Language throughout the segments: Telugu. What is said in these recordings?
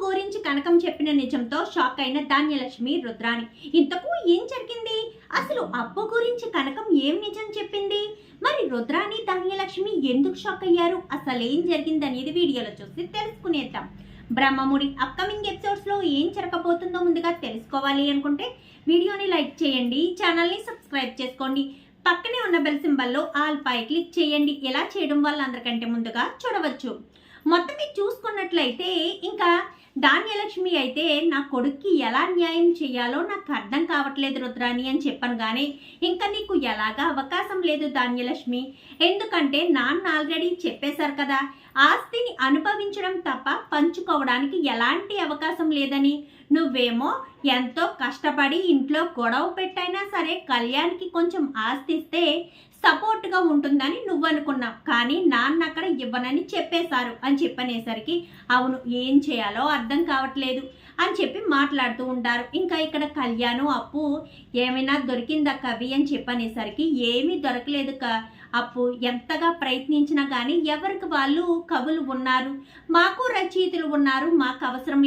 గురించి కనకం చెప్పిన నిజంతో షాక్ అయిన ధాన్యలక్ష్మి రుద్రాణి. ఇంతకు ఏం జరిగింది? అసలు అప్పు గురించి కనకం ఏం నిజం చెప్పింది? మరి రుద్రాణి ధాన్యలక్ష్మి ఎందుకు షాక్ అయ్యారు? అసలు ఏం జరిగింది అనేది వీడియోలో చూసి తెలుసుకునేద్దాం. బ్రహ్మముడి అప్కమింగ్ ఎపిసోడ్స్ లో ఏం జరగబోతుందో ముందుగా తెలుసుకోవాలి అనుకుంటే వీడియోని లైక్ చేయండి, ఛానల్ని సబ్స్క్రైబ్ చేసుకోండి, పక్కనే ఉన్న బెల్ సింబల్లో ఆల్ పై క్లిక్ చేయండి. ఎలా చేయడం వల్ల అందరికంటే ముందుగా చూడవచ్చు. మొత్తం మీరు చూసుకున్నట్లయితే ఇంకా ధాన్యలక్ష్మి అయితే నా కొడుక్కి ఎలా న్యాయం చేయాలో నాకు అర్థం కావట్లేదు రుద్రాణి అని చెప్పాను. కానీ ఇంకా నీకు ఎలాగా అవకాశం లేదు ధాన్యలక్ష్మి, ఎందుకంటే నాన్న ఆల్రెడీ చెప్పేశారు కదా, ఆస్తిని అనుభవించడం తప్ప పంచుకోవడానికి ఎలాంటి అవకాశం లేదని. నువ్వేమో ఎంతో కష్టపడి ఇంట్లో గొడవ పెట్టైనా సరే కళ్యాణ్కి కొంచెం ఆస్తి ఇస్తే సపోర్ట్గా ఉంటుందని నువ్వు అనుకున్నావు, కానీ నాన్న అక్కడ ఇవ్వనని చెప్పేశారు అని చెప్పనేసరికి అవును ఏం చేయాలో అర్థం కావట్లేదు అని చెప్పి మాట్లాడుతూ ఉంటారు. ఇంకా ఇక్కడ కళ్యాణ్ అప్పు ఏమైనా దొరికిందా కవి అని చెప్పనేసరికి ఏమీ దొరకలేదు అప్పు, ఎంతగా ప్రయత్నించినా కానీ ఎవరికి వాళ్ళు కవులు ఉన్నారు, మాకు రచయితలు ఉన్నారు, మాకు అవసరం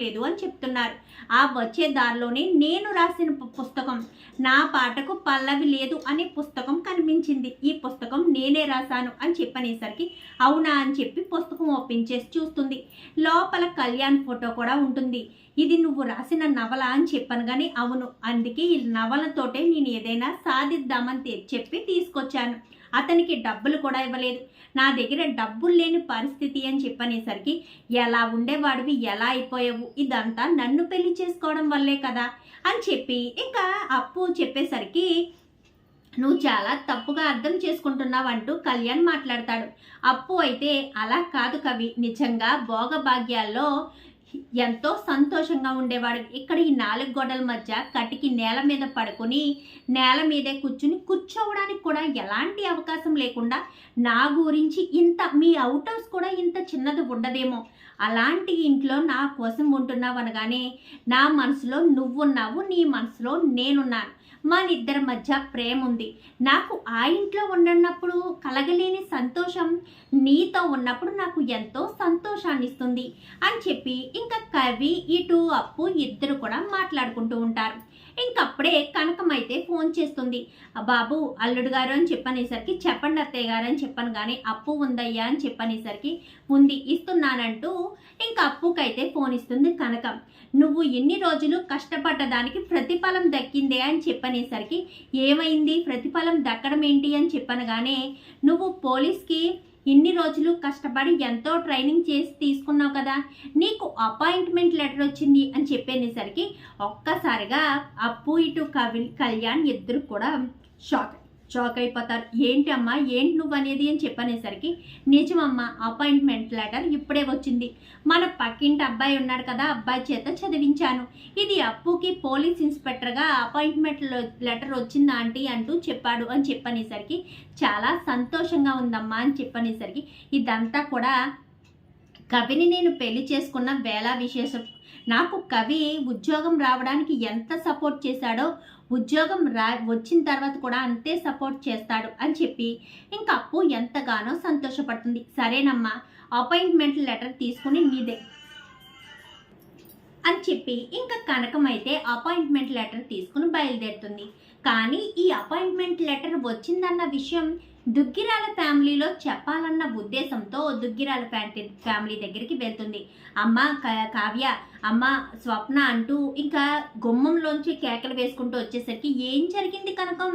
లేదు అని చెప్తున్నారు. ఆ వచ్చే దారిలోనే నేను రాసిన పుస్తకం నా పాటకు పల్లవి లేదు అనే పుస్తకం కనిపించింది, ఈ పుస్తకం నేనే రాశాను అని చెప్పనేసరికి అవునా అని చెప్పి పుస్తకం ఒప్పించేసి చూస్తుంది. లోపల కళ్యాణ్ ఫోటో కూడా ఉంటుంది. ఇది నువ్వు రాసిన నవల అని చెప్పాను. కానీ అవును, అందుకే ఈ నవలతోటే నేను ఏదైనా సాధిద్దామని చెప్పి తీసుకొచ్చాను. అతనికి డబ్బులు కూడా ఇవ్వలేదు, నా దగ్గర డబ్బులు లేని పరిస్థితి అని చెప్పనేసరికి ఎలా ఉండేవాడివి ఎలా అయిపోయావు, ఇదంతా నన్ను పెళ్లి చేసుకోవడం వల్లే కదా అని చెప్పి ఇంకా అప్పు చెప్పేసరికి నువ్వు చాలా తప్పుగా అర్థం చేసుకుంటున్నావు అంటూ కళ్యాణ్ మాట్లాడతాడు. అప్పు అయితే అలా కాదు కవి, నిజంగా భోగభాగ్యాల్లో ఎంతో సంతోషంగా ఉండేవాడు. ఇక్కడ ఈ 4 గోడల మధ్య కటికి నేల మీద పడుకొని నేల మీదే కూర్చోవడానికి కూడా ఎలాంటి అవకాశం లేకుండా నా గురించి ఇంత మీ అవుట్ హౌస్ కూడా ఇంత చిన్నది ఉండదేమో, అలాంటి ఇంట్లో నా కోసం ఉంటున్నావు అనగానే నా మనసులో నువ్వున్నావు, నీ మనసులో నేనున్నాను, మన ఇద్దరి మధ్య ప్రేమ ఉంది, నాకు ఆ ఇంట్లో ఉన్నప్పుడు కలగలేని సంతోషం నీతో ఉన్నప్పుడు నాకు ఎంతో సంతోషాన్ని ఇస్తుంది అని చెప్పి ఇంకా కవి ఇటు అప్పు ఇద్దరు కూడా మాట్లాడుకుంటూ ఉంటారు. ఇంకప్పుడే కనకం అయితే ఫోన్ చేస్తుంది. బాబు అల్లుడు గారు అని చెప్పనేసరికి చెప్పండి అత్తయ్య గారు అని చెప్పాను. కానీ అప్పు ఉందయ్యా అని చెప్పనేసరికి ఉంది ఇస్తున్నానంటూ ఇంకా అప్పుకైతే ఫోన్ ఇస్తుంది కనకం. నువ్వు ఎన్ని రోజులు కష్టపడ్డదానికి ప్రతిఫలం దక్కిందే అని చెప్పనేసరికి ఏమైంది ప్రతిఫలం దక్కడం ఏంటి అని చెప్పనగానే నువ్వు పోలీస్కి ఇన్ని రోజులు కష్టపడి ఎంతో ట్రైనింగ్ చేసి తీసుకున్నావు కదా, నీకు అపాయింట్మెంట్ లెటర్ వచ్చింది అని చెప్పేసరికి ఒక్కసారిగా అప్పు ఇటు కళ్యాణ్ ఇద్దరు కూడా షాక్ అయిపోతారు. ఏంటి అమ్మా ఏంటి నువ్వు అనేది అని చెప్పనేసరికి నిజమమ్మా అపాయింట్మెంట్ లెటర్ ఇప్పుడే వచ్చింది, మన పక్కింటి అబ్బాయి ఉన్నాడు కదా అబ్బాయి చేత చదివించాను, ఇది అప్పుకి పోలీస్ ఇన్స్పెక్టర్గా అపాయింట్మెంట్ లెటర్ వచ్చిందా ఆంటీ అంటూ చెప్పాడు అని చెప్పనేసరికి చాలా సంతోషంగా ఉందమ్మా అని చెప్పనేసరికి ఇదంతా కూడా కవిని నేను పెళ్లి చేసుకున్న వేళ విశేషం, నాకు కవి ఉద్యోగం రావడానికి ఎంత సపోర్ట్ చేశాడో ఉద్యోగం వచ్చిన తర్వాత కూడా అంతే సపోర్ట్ చేస్తాడు అని చెప్పి ఇంకా అప్పు ఎంతగానో సంతోషపడుతుంది. సరేనమ్మా అపాయింట్మెంట్ లెటర్ తీసుకుని నీదే అని చెప్పి ఇంకా కనకం అయితే అపాయింట్మెంట్ లెటర్ తీసుకుని బయలుదేరుతుంది. కానీ ఈ అపాయింట్మెంట్ లెటర్ వచ్చిందన్న విషయం దుగ్గిరాల ఫ్యామిలీలో చెప్పాలన్న ఉద్దేశంతో దుగ్గిరాల ఫ్యామిలీ దగ్గరికి వెళ్తుంది. అమ్మ కావ్య, అమ్మ స్వప్న అంటూ ఇంకా గుమ్మంలోంచి కేకలు వేసుకుంటూ వచ్చేసరికి ఏం జరిగింది కనకం,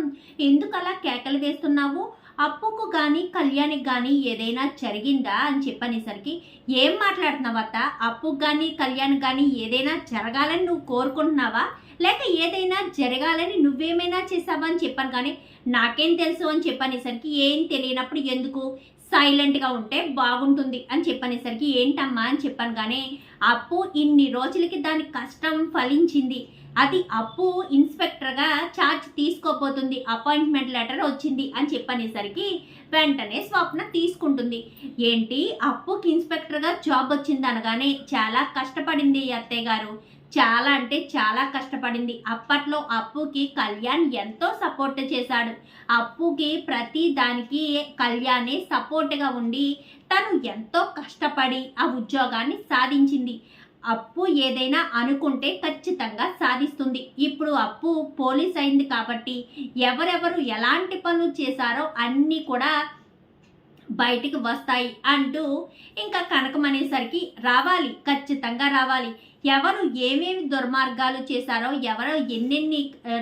ఎందుకు అలా కేకలు వేస్తున్నావు, అప్పుకు కానీ కళ్యాణికి కానీ ఏదైనా జరిగిందా అని చెప్పనేసరికి ఏం మాట్లాడుతున్నావు అత్త, అప్పుకు కానీ కళ్యాణ్ కానీ ఏదైనా జరగాలని నువ్వు కోరుకుంటున్నావా, లేక ఏదైనా జరగాలని నువ్వేమైనా చేసావా అని చెప్పాను. కానీ నాకేం తెలుసు అని చెప్పనేసరికి ఏం తెలియనప్పుడు ఎందుకు సైలెంట్గా ఉంటే బాగుంటుంది అని చెప్పనేసరికి ఏంటమ్మా అని చెప్పాను. కానీ అప్పు ఇన్ని రోజులకి దాని కష్టం ఫలించింది, అది అప్పు ఇన్స్పెక్టర్గా ఛార్జ్ తీసుకోబోతుంది, అపాయింట్మెంట్ లెటర్ వచ్చింది అని చెప్పనేసరికి వెంటనే స్వప్న తీసుకుంటుంది. ఏంటి అప్పుకి ఇన్స్పెక్టర్గా జాబ్ వచ్చింది అనగానే చాలా కష్టపడింది అత్తయ్య గారు, చాలా అంటే చాలా కష్టపడింది. అప్పట్లో అప్పుకి కళ్యాణ్ ఎంతో సపోర్ట్ చేశాడు, అప్పుకి ప్రతి దానికి కళ్యాణే సపోర్ట్గా ఉండి తను ఎంతో కష్టపడి ఆ ఉద్యోగాన్ని సాధించింది. అప్పు ఏదైనా అనుకుంటే ఖచ్చితంగా సాధిస్తుంది. ఇప్పుడు అప్పు పోలీస్ అయింది కాబట్టి ఎవరెవరు ఎలాంటి పనులు చేశారో అన్నీ కూడా బయటికి వస్తాయి అంటూ ఇంకా కనకం అనేసరికి రావాలి, ఖచ్చితంగా రావాలి. ఎవరు ఏమేమి దుర్మార్గాలు చేశారో, ఎవరు ఎన్నెన్ని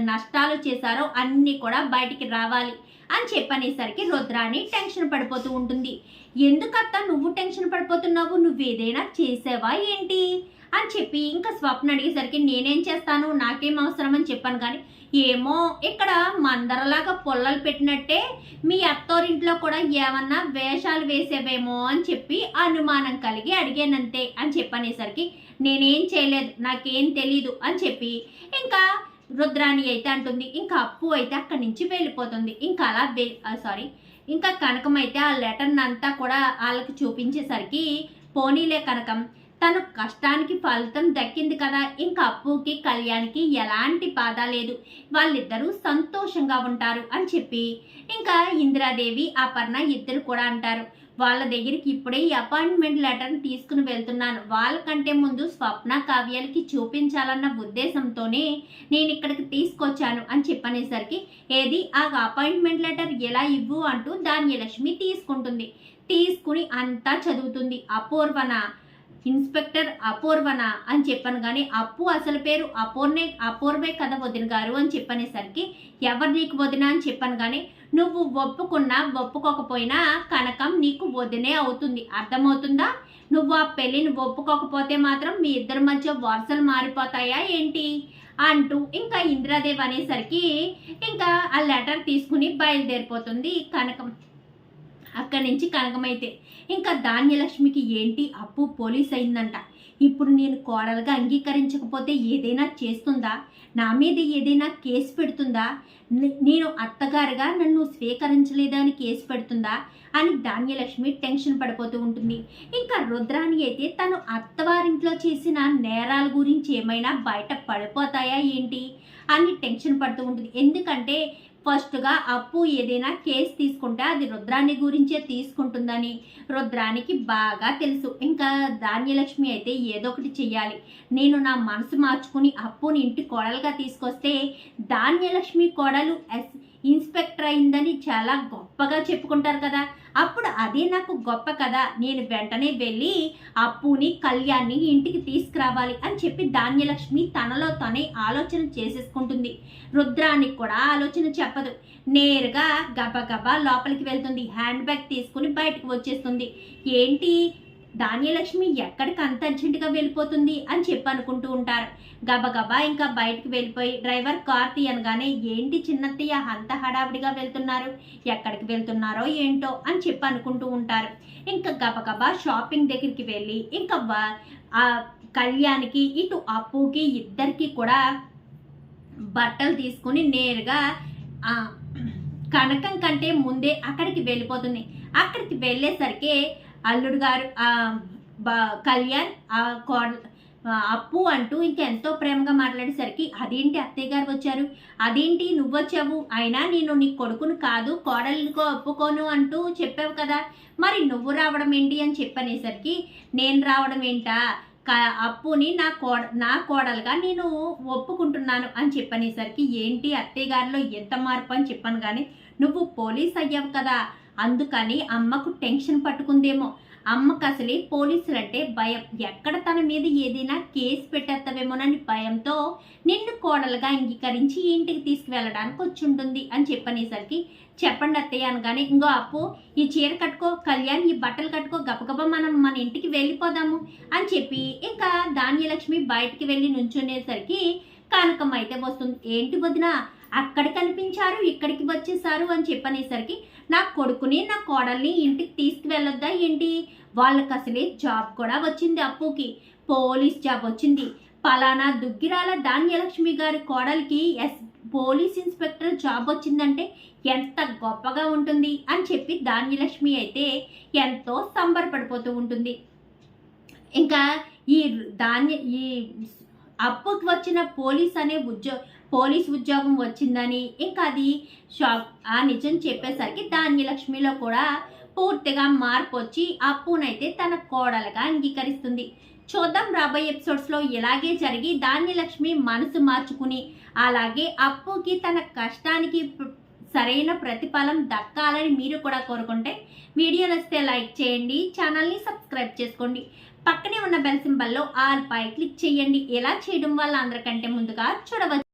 నష్టాలు చేశారో అన్నీ కూడా బయటికి రావాలి అని చెప్పనేసరికి రుద్రాణి టెన్షన్ పడిపోతూ ఉంటుంది. ఎందుకత్త నువ్వు టెన్షన్ పడిపోతున్నావు, నువ్వేదైనా చేసావా ఏంటి అని చెప్పి ఇంకా స్వప్న అడిగేసరికి నేనేం చేస్తాను, నాకేం అవసరం అని చెప్పాను. కానీ ఏమో ఇక్కడ మందరలాగా పొల్లలు పెట్టినట్టే మీ అత్తోరింట్లో కూడా ఏమన్నా వేషాలు వేసేవేమో అని చెప్పి అనుమానం కలిగి అడిగానంతే అని చెప్పనేసరికి నేనేం చేయలేదు, నాకేం తెలీదు అని చెప్పి ఇంకా రుద్రాణి అయితే అంటుంది. ఇంకా అప్పు అయితే అక్కడి నుంచి వెళ్ళిపోతుంది. ఇంకా అలా ఇంకా కనకం అయితే ఆ లెటర్ని అంతా కూడా వాళ్ళకి చూపించేసరికి పోనీలే కనకం, తన కష్టానికి ఫలితం దక్కింది కదా, ఇంకా అప్పుకి కళ్యాణ్కి ఎలాంటి బాధ లేదు, వాళ్ళిద్దరూ సంతోషంగా ఉంటారు అని చెప్పి ఇంకా ఇందిరాదేవి అపర్ణ ఇద్దరు కూడా అంటారు. వాళ్ళ దగ్గరికి ఇప్పుడే ఈ అపాయింట్మెంట్ లెటర్ని తీసుకుని వెళ్తున్నాను, వాళ్ళకంటే ముందు స్వప్న కావ్యాలకి చూపించాలన్న ఉద్దేశంతోనే నేను ఇక్కడికి తీసుకొచ్చాను అని చెప్పనేసరికి ఏది ఆ అపాయింట్మెంట్ లెటర్ ఎలా ఇవ్వు అంటూ ధాన్యలక్ష్మి తీసుకుంటుంది. తీసుకుని అంతా చదువుతుంది. ఇన్స్పెక్టర్ అపూర్వన అని చెప్పాను. కానీ అప్పు అసలు పేరు అపూర్వే కదా వదిన గారు అని చెప్పనేసరికి ఎవరు నీకు వదిన అని చెప్పాను. కానీ నువ్వు ఒప్పుకున్నా ఒప్పుకోకపోయినా కనకం నీకు వదినే అవుతుంది, అర్థమవుతుందా? నువ్వు ఆ పెళ్ళిని ఒప్పుకోకపోతే మాత్రం మీ ఇద్దరి మధ్య వరుసలు మారిపోతాయా ఏంటి అంటూ ఇంకా ఇందిరాదేవి అనేసరికి ఇంకా ఆ లెటర్ తీసుకుని బయలుదేరిపోతుంది కనకం. అక్కడి నుంచి కనకమైతే ఇంకా ధాన్యలక్ష్మికి ఏంటి అప్పు పోలీస్ అయిందంట, ఇప్పుడు నేను కోడలుగా అంగీకరించకపోతే ఏదైనా చేస్తుందా, నా మీద ఏదైనా కేసు పెడుతుందా, నేను అత్తగారుగా నన్ను స్వీకరించలేదని కేసు పెడుతుందా అని ధాన్యలక్ష్మి టెన్షన్ పడిపోతూ ఉంటుంది. ఇంకా రుద్రాణి అయితే తను అత్తవారింట్లో చేసిన నేరాల గురించి ఏమైనా బయట పడిపోతాయా ఏంటి అని టెన్షన్ పడుతూ ఉంటుంది. ఎందుకంటే ఫస్ట్గా అప్పు ఏదైనా కేసు తీసుకుంటే అది రుద్రాణి గురించే తీసుకుంటుందని రుద్రానికి బాగా తెలుసు. ఇంకా ధాన్యలక్ష్మి అయితే ఏదో ఒకటి చెయ్యాలి, నేను నా మనసు మార్చుకుని అప్పుని ఇంటి కోడలుగా తీసుకొస్తే ధాన్యలక్ష్మి కోడలు ఇన్స్పెక్టర్ అయిందని చాలా గొప్పగా చెప్పుకుంటారు కదా, అప్పుడు అదే నాకు గొప్ప కదా, నేను వెంటనే వెళ్ళి అప్పుని కళ్యాణ్ని ఇంటికి తీసుకురావాలి అని చెప్పి ధాన్యలక్ష్మి తనలో తనే ఆలోచన చేసేసుకుంటుంది. రుద్రానికి కూడా ఆలోచన చెప్పదు, నేరుగా గబగబా లోపలికి వెళ్తుంది, హ్యాండ్ బ్యాగ్ తీసుకుని బయటకు వచ్చేస్తుంది. ఏంటి ధాన్యలక్ష్మి ఎక్కడికి అంత అర్జెంటుగా వెళ్ళిపోతుంది అని చెప్పి అనుకుంటూ ఉంటారు. గబగబా ఇంకా బయటకు వెళ్ళిపోయి డ్రైవర్ కార్ తీయనగానే ఏంటి చిన్నత్తయ్య అంత హడావిడిగా వెళ్తున్నారు, ఎక్కడికి వెళ్తున్నారో ఏంటో అని చెప్పి అనుకుంటూ ఉంటారు. ఇంకా గబగబా షాపింగ్ దగ్గరికి వెళ్ళి ఇంకా ఆ కళ్యాణ్కి ఇటు అప్పుకి ఇద్దరికి కూడా బట్టలు తీసుకుని నేరుగా కనకం కంటే ముందే అక్కడికి వెళ్ళిపోతుంది. అక్కడికి వెళ్ళేసరికి అల్లుడు గారు కళ్యాణ్ అప్పు అంటూ ఇంకెంతో ప్రేమగా మాట్లాడేసరికి అదేంటి అత్తయ్య గారు వచ్చారు, అదేంటి నువ్వు వచ్చావు, అయినా నేను నీ కొడుకును కాదు కోడలికో ఒప్పుకోను అంటూ చెప్పావు కదా, మరి నువ్వు రావడం ఏంటి అని చెప్పనేసరికి నేను రావడం ఏంటా, అప్పుని నా కోడలుగా నేను ఒప్పుకుంటున్నాను అని చెప్పనేసరికి ఏంటి అత్తయ్య గారిలో ఎంత మార్పు అని చెప్పాను. కానీ నువ్వు పోలీస్ అయ్యావు కదా, అందుకని అమ్మకు టెన్షన్ పట్టుకుందేమో, అమ్మకు అసలే పోలీసులంటే భయం, ఎక్కడ తన మీద ఏదైనా కేసు పెట్టేస్తావేమోనని భయంతో నిన్ను కోడలుగా అంగీకరించి ఇంటికి తీసుకువెళ్ళడానికి వచ్చి ఉంటుంది అని చెప్పనేసరికి చెప్పండి అత్తయ్య అనగానే ఇంకో అప్పు ఈ చీర కట్టుకో, కళ్యాణ్ ఈ బట్టలు కట్టుకో, గబగబా మనం మన ఇంటికి వెళ్ళిపోదాము అని చెప్పి ఇంకా ధాన్యలక్ష్మి బయటికి వెళ్ళి నుంచునేసరికి కనకం అయితే వస్తుంది. ఏంటి వదిన అక్కడ కనిపించారు ఇక్కడికి వచ్చేసారు అని చెప్పనేసరికి నా కొడుకుని నా కోడల్ని ఇంటికి తీసుకువెళ్ళొద్దా ఏంటి, వాళ్ళకి అసలే జాబ్ కూడా వచ్చింది, అప్పుకి పోలీస్ జాబ్ వచ్చింది, పలానా దుగ్గిరాల ధాన్యలక్ష్మి గారి కోడలికి పోలీస్ ఇన్స్పెక్టర్ జాబ్ వచ్చిందంటే ఎంత గొప్పగా ఉంటుంది అని చెప్పి ధాన్యలక్ష్మి అయితే ఎంతో సంబరపడిపోతూ ఉంటుంది. ఇంకా ఈ అప్పుకి వచ్చిన పోలీస్ ఉద్యోగం వచ్చిందని ఇంకా అది షాక్ ఆ నిజం చెప్పేసరికి ధాన్యలక్ష్మిలో కూడా పూర్తిగా మార్పు వచ్చి అప్పునైతే తన కోడలుగా అంగీకరిస్తుంది. చూద్దాం రాబోయే ఎపిసోడ్స్లో ఇలాగే జరిగి ధాన్యలక్ష్మి మనసు మార్చుకుని అలాగే అప్పుకి తన కష్టానికి సరైన ప్రతిఫలం దక్కాలని మీరు కూడా కోరుకుంటే వీడియో నచ్చితే లైక్ చేయండి, ఛానల్ని సబ్స్క్రైబ్ చేసుకోండి, పక్కనే ఉన్న బెల్ సింబల్లో ఆల్ పై క్లిక్ చేయండి. ఇలా చేయడం వల్ల అందరికంటే ముందుగా చూడవచ్చు.